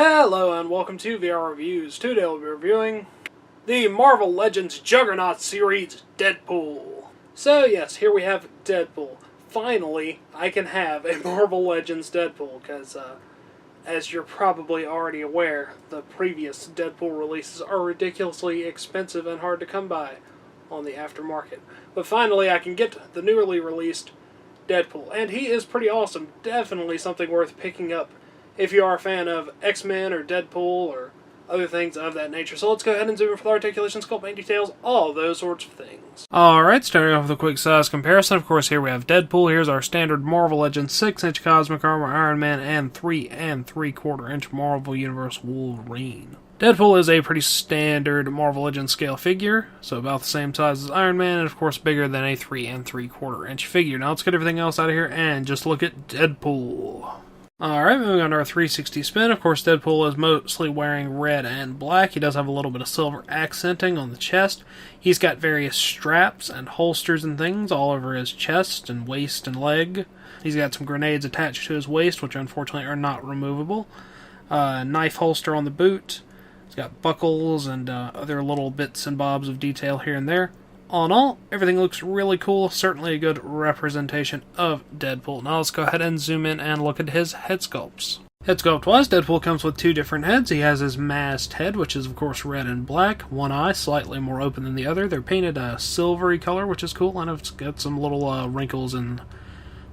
Hello and welcome to VR Reviews. Today we'll be reviewing the Marvel Legends Juggernaut series, Deadpool. So yes, here we have Deadpool. Finally, I can have a Marvel Legends Deadpool, because as you're probably already aware, the previous Deadpool releases are ridiculously expensive and hard to come by on the aftermarket. But finally I can get the newly released Deadpool, and he is pretty awesome. Definitely something worth picking up if you are a fan of X-Men or Deadpool or other things of that nature. So let's go ahead and zoom in for the articulation, sculpting details, all those sorts of things. Alright, starting off with a quick size comparison. Of course, here we have Deadpool. Here's our standard Marvel Legends 6-inch Cosmic Armor Iron Man and 3 3/4-inch Marvel Universe Wolverine. Deadpool is a pretty standard Marvel Legends scale figure, so about the same size as Iron Man, and of course bigger than a 3 3/4-inch figure. Now let's get everything else out of here and just look at Deadpool. Alright, moving on to our 360 spin. Of course, Deadpool is mostly wearing red and black. He does have a little bit of silver accenting on the chest. He's got various straps and holsters and things all over his chest and waist and leg. He's got some grenades attached to his waist, which unfortunately are not removable. Knife holster on the boot. He's got buckles and other little bits and bobs of detail here and there. All in all, everything looks really cool. Certainly a good representation of Deadpool. Now let's go ahead and zoom in and look at his head sculpts. Head sculpt-wise, Deadpool comes with two different heads. He has his masked head, which is of course red and black. One eye slightly more open than the other. They're painted a silvery color, which is cool. I know it's got some little wrinkles and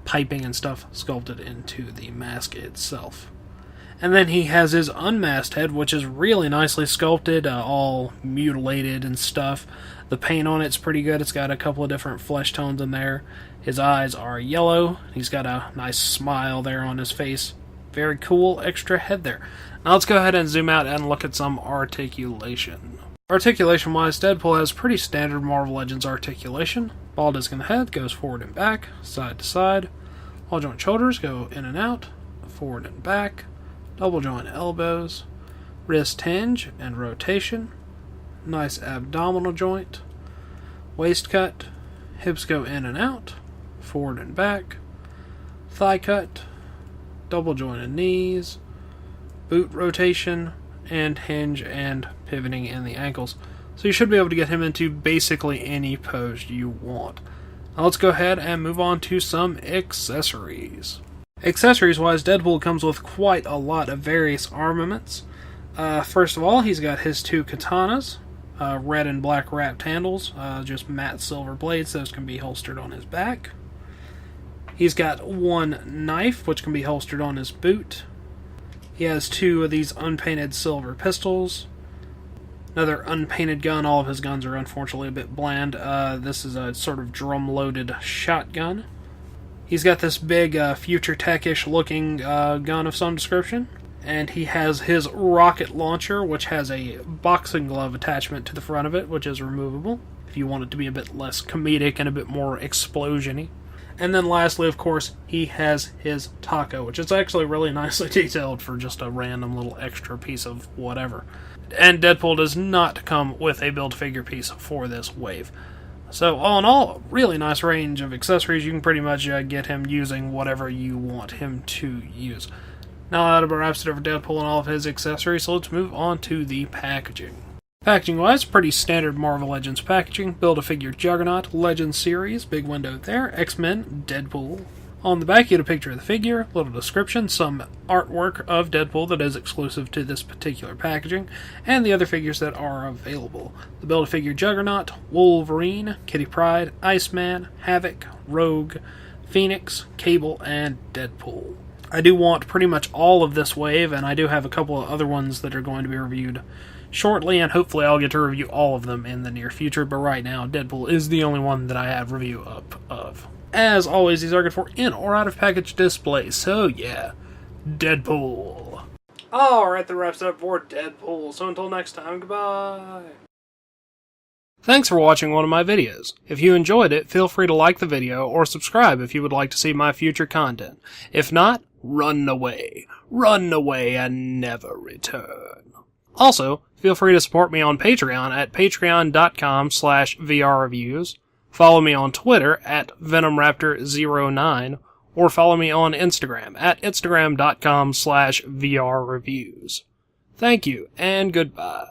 piping and stuff sculpted into the mask itself. And then he has his unmasked head, which is really nicely sculpted, all mutilated and stuff. The paint on it's pretty good. It's got a couple of different flesh tones in there. His eyes are yellow. He's got a nice smile there on his face. Very cool extra head there. Now let's go ahead and zoom out and look at some articulation. Articulation-wise, Deadpool has pretty standard Marvel Legends articulation. Ball disc in the head goes forward and back, side to side. All joint shoulders go in and out, forward and back. Double joint elbows, wrist hinge and rotation, nice abdominal joint, waist cut, hips go in and out, forward and back, thigh cut, double jointed knees, boot rotation, and hinge and pivoting in the ankles. So you should be able to get him into basically any pose you want. Now let's go ahead and move on to some accessories. Accessories-wise, Deadpool comes with quite a lot of various armaments. First of all, he's got his two katanas, red and black wrapped handles, just matte silver blades. Those can be holstered on his back. He's got one knife, which can be holstered on his boot. He has two of these unpainted silver pistols. Another unpainted gun. All of his guns are unfortunately a bit bland. This is a sort of drum-loaded shotgun. He's got this big, future tech-ish looking gun of some description. And he has his rocket launcher, which has a boxing glove attachment to the front of it, which is removable, if you want it to be a bit less comedic and a bit more explosion-y. And then lastly, of course, he has his taco, which is actually really nicely detailed for just a random little extra piece of whatever. And Deadpool does not come with a build-figure piece for this wave. So, all in all, a really nice range of accessories. You can pretty much get him using whatever you want him to use. Now that about wraps it over Deadpool and all of his accessories, so let's move on to the packaging. Packaging-wise, pretty standard Marvel Legends packaging. Build-A-Figure Juggernaut, Legends series, big window there, X-Men, Deadpool. On the back, you get a picture of the figure, little description, some artwork of Deadpool that is exclusive to this particular packaging, and the other figures that are available. The Build-A-Figure Juggernaut, Wolverine, Kitty Pryde, Iceman, Havoc, Rogue, Phoenix, Cable, and Deadpool. I do want pretty much all of this wave, and I do have a couple of other ones that are going to be reviewed shortly, and hopefully I'll get to review all of them in the near future, but right now, Deadpool is the only one that I have review up of. As always, these are good for in or out of package display, so yeah, Deadpool. Alright, that wraps it up for Deadpool, so until next time, goodbye. Thanks for watching one of my videos. If you enjoyed it, feel free to like the video or subscribe if you would like to see my future content. If not, run away and never return. Also, feel free to support me on Patreon at patreon.com/vrreviews. Follow me on Twitter at VenomRaptor09, or follow me on Instagram at instagram.com/vrreviews. Thank you, and goodbye.